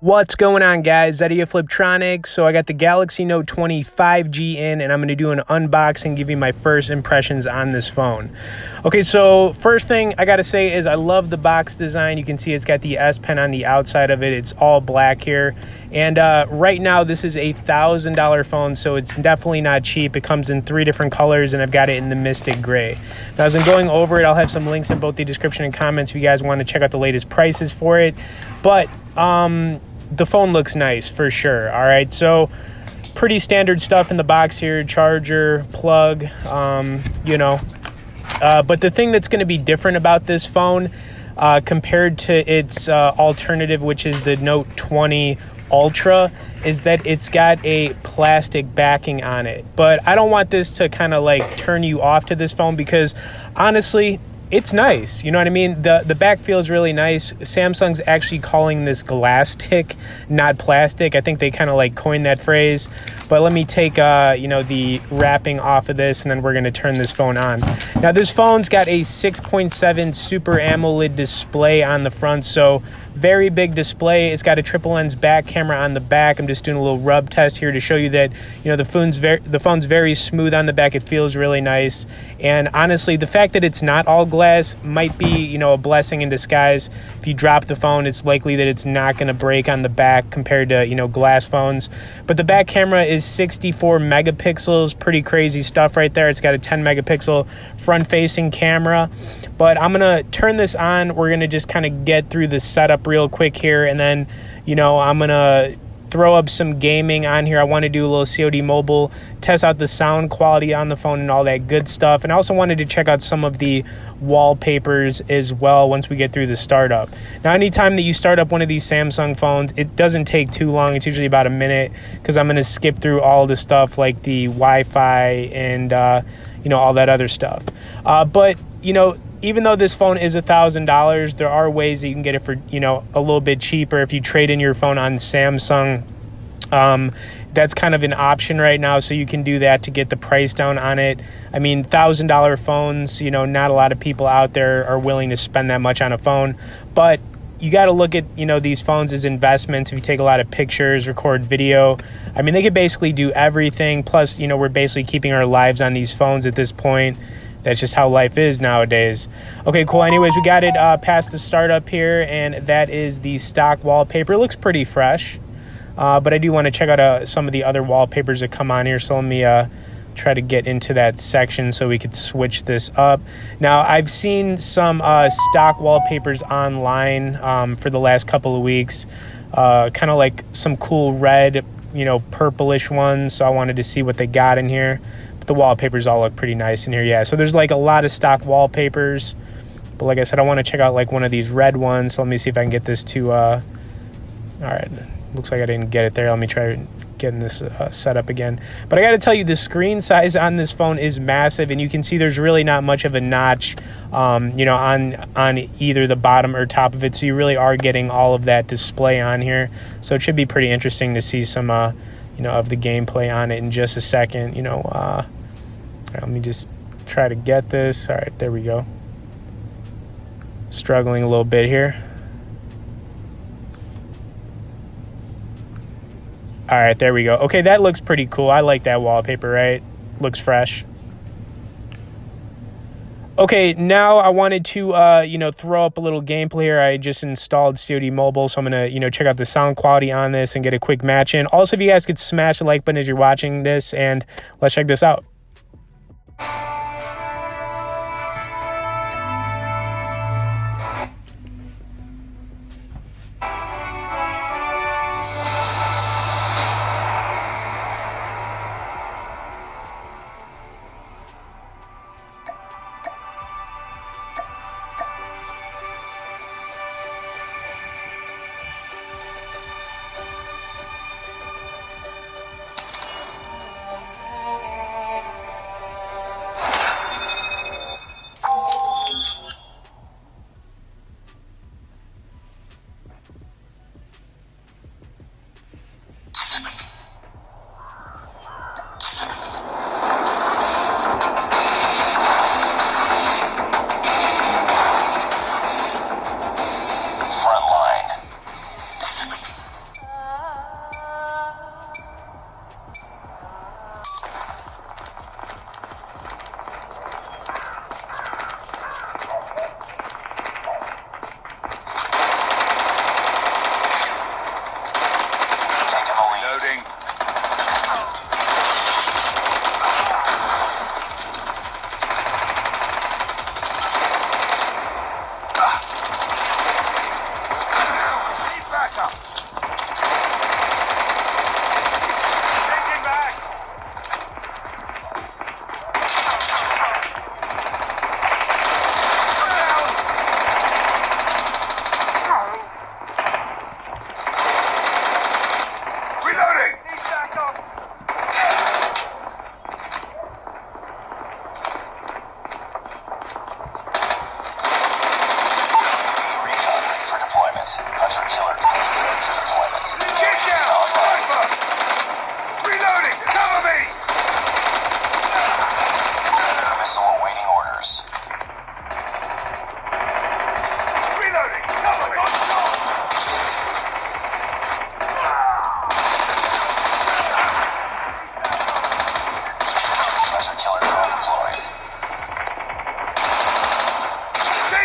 What's going on, guys? Eddie of Fliptronics. So I got the Galaxy Note 20 5G in, and I'm going to do an unboxing, give you my first impressions on this phone. Okay, so first thing I got to say is I love the box design. You can see it's got the S Pen on the outside of it. It's all black here. And right now, this is a $1,000 phone, so it's definitely not cheap. It comes in 3 different colors, and I've got it in the Mystic Gray. Now, as I'm going over it, I'll have some links in both the description and comments if you guys want to check out the latest prices for it. But the phone looks nice for sure. All right, so pretty standard stuff in the box here: charger, plug, but the thing that's going to be different about this phone compared to its alternative, which is the Note 20 Ultra, is that it's got a plastic backing on it. But I don't want this to kind of like turn you off to this phone, because honestly, it's nice. You know what I mean? The back feels really nice. Samsung's actually calling this Glastic, not plastic. I think they kind of like coined that phrase. But let me take the wrapping off of this, and then we're going to turn this phone on. Now, this phone's got a 6.7 Super AMOLED display on the front, so very big display. It's got a triple lens back camera on the back. I'm just doing a little rub test here to show you that the phone's very smooth on the back. It feels really nice. And honestly, the fact that it's not all glass might be a blessing in disguise. If you drop the phone, it's likely that it's not going to break on the back compared to glass phones. But the back camera is 64 megapixels. Pretty crazy stuff right there. It's got a 10 megapixel front facing camera. But I'm gonna turn this on. We're gonna just kind of get through the setup real quick here, and then I'm gonna throw up some gaming on here. I want to do a little COD mobile, test out the sound quality on the phone and all that good stuff. And I also wanted to check out some of the wallpapers as well once we get through the startup. Now, anytime that you start up one of these Samsung phones, it doesn't take too long. It's usually about a minute, because I'm going to skip through all the stuff like the Wi-Fi and all that other stuff. But even though this phone is $1,000, there are ways that you can get it for a little bit cheaper if you trade in your phone on Samsung. That's kind of an option right now, so you can do that to get the price down on it. I mean, $1,000 phones, not a lot of people out there are willing to spend that much on a phone, but you got to look at these phones as investments. If you take a lot of pictures, record video, I mean, they could basically do everything. Plus, we're basically keeping our lives on these phones at this point. That's just how life is nowadays. Okay, cool. Anyways, we got it past the startup here, and that is the stock wallpaper. It looks pretty fresh, but I do want to check out some of the other wallpapers that come on here. So let me try to get into that section so we could switch this up. Now, I've seen some stock wallpapers online for the last couple of weeks, kind of like some cool red, purplish ones. So I wanted to see what they got in here. The wallpapers all look pretty nice in here. Yeah, so there's like a lot of stock wallpapers, but like I said, I want to check out like one of these red ones. So let me see if I can get this to all right, looks like I didn't get it there. Let me try getting this set up again. But I got to tell you, the screen size on this phone is massive, and you can see there's really not much of a notch on either the bottom or top of it, so you really are getting all of that display on here. So it should be pretty interesting to see some of the gameplay on it in just a second. Let me just try to get this. All right, there we go. Struggling a little bit here. All right, there we go. Okay, that looks pretty cool. I like that wallpaper, right? Looks fresh. Okay, now I wanted to, throw up a little gameplay here. I just installed COD Mobile, so I'm going to, check out the sound quality on this and get a quick match in. Also, if you guys could smash the like button as you're watching this, and let's check this out.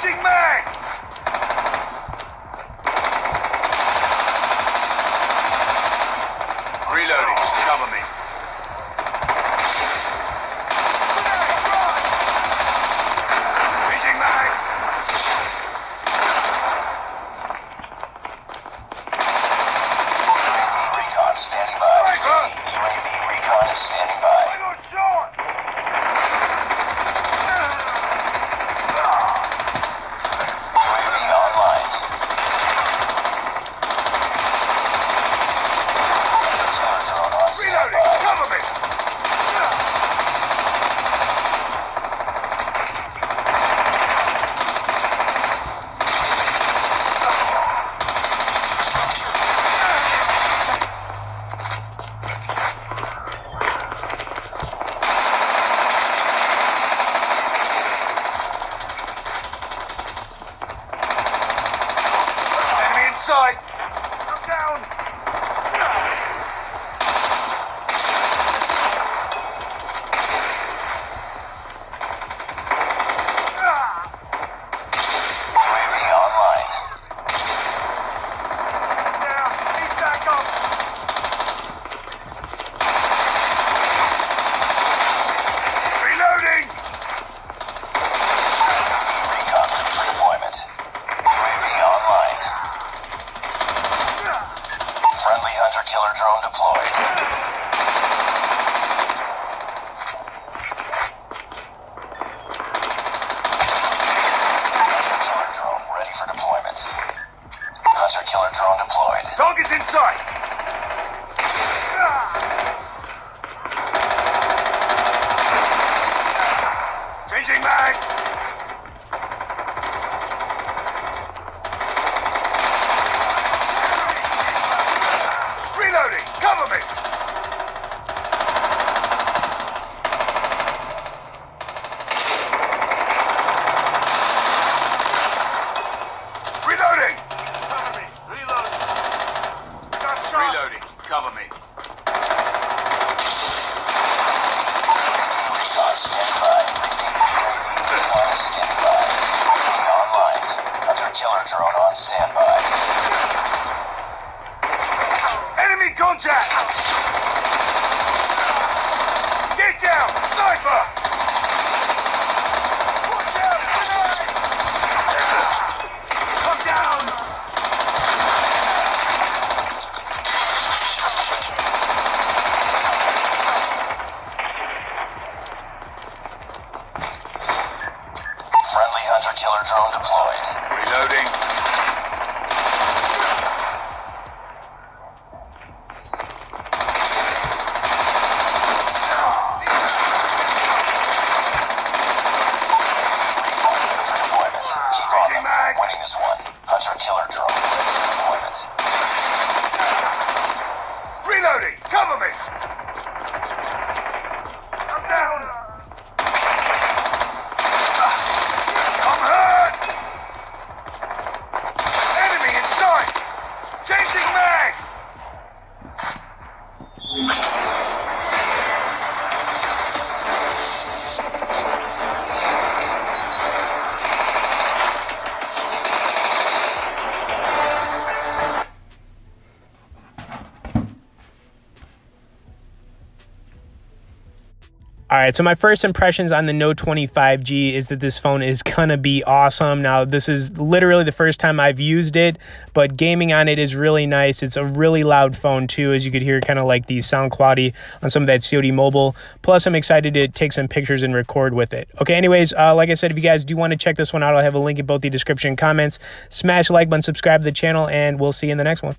Changing mag! Reloading. Cover me. Changing mag! Recon standing by. UAV recon is standing by. I got shot! UAV online. Killer drone on Reloading! standby. Cover me! Enemy in sight! I'm down! UAV online. Down! Need backup! Reloading! Recon ready for deployment. UAV online. Friendly hunter killer drone deployed. Hunter killer drone ready for deployment. Hunter killer drone deployed. Target's in sight! Changing mag! Reloading! Cover me! Reloading! Cover me! Reloading! Got shot! Reloading! Cover me! Recon standing by. Recon is standing by. UAV online. Hunter killer drone on standby. Enemy contact! Get down! Sniper! Watch out! Grenade! Come down! Friendly hunter killer drone deployed. Reloading. For deployment. Keep on them. Mag. Winning this one. Hunter killer drone ready for deployment. Reloading! Cover me! I'm down! I'm hurt! Enemy in sight! Changing mag! All right, so my first impressions on the Note 20 5G is that this phone is gonna be awesome. Now, this is literally the first time I've used it, but gaming on it is really nice. It's a really loud phone too, as you could hear kind of like the sound quality on some of that COD Mobile. Plus, I'm excited to take some pictures and record with it. Okay, anyways, like I said, if you guys do want to check this one out, I'll have a link in both the description and comments. Smash the like button, subscribe to the channel, and we'll see you in the next one.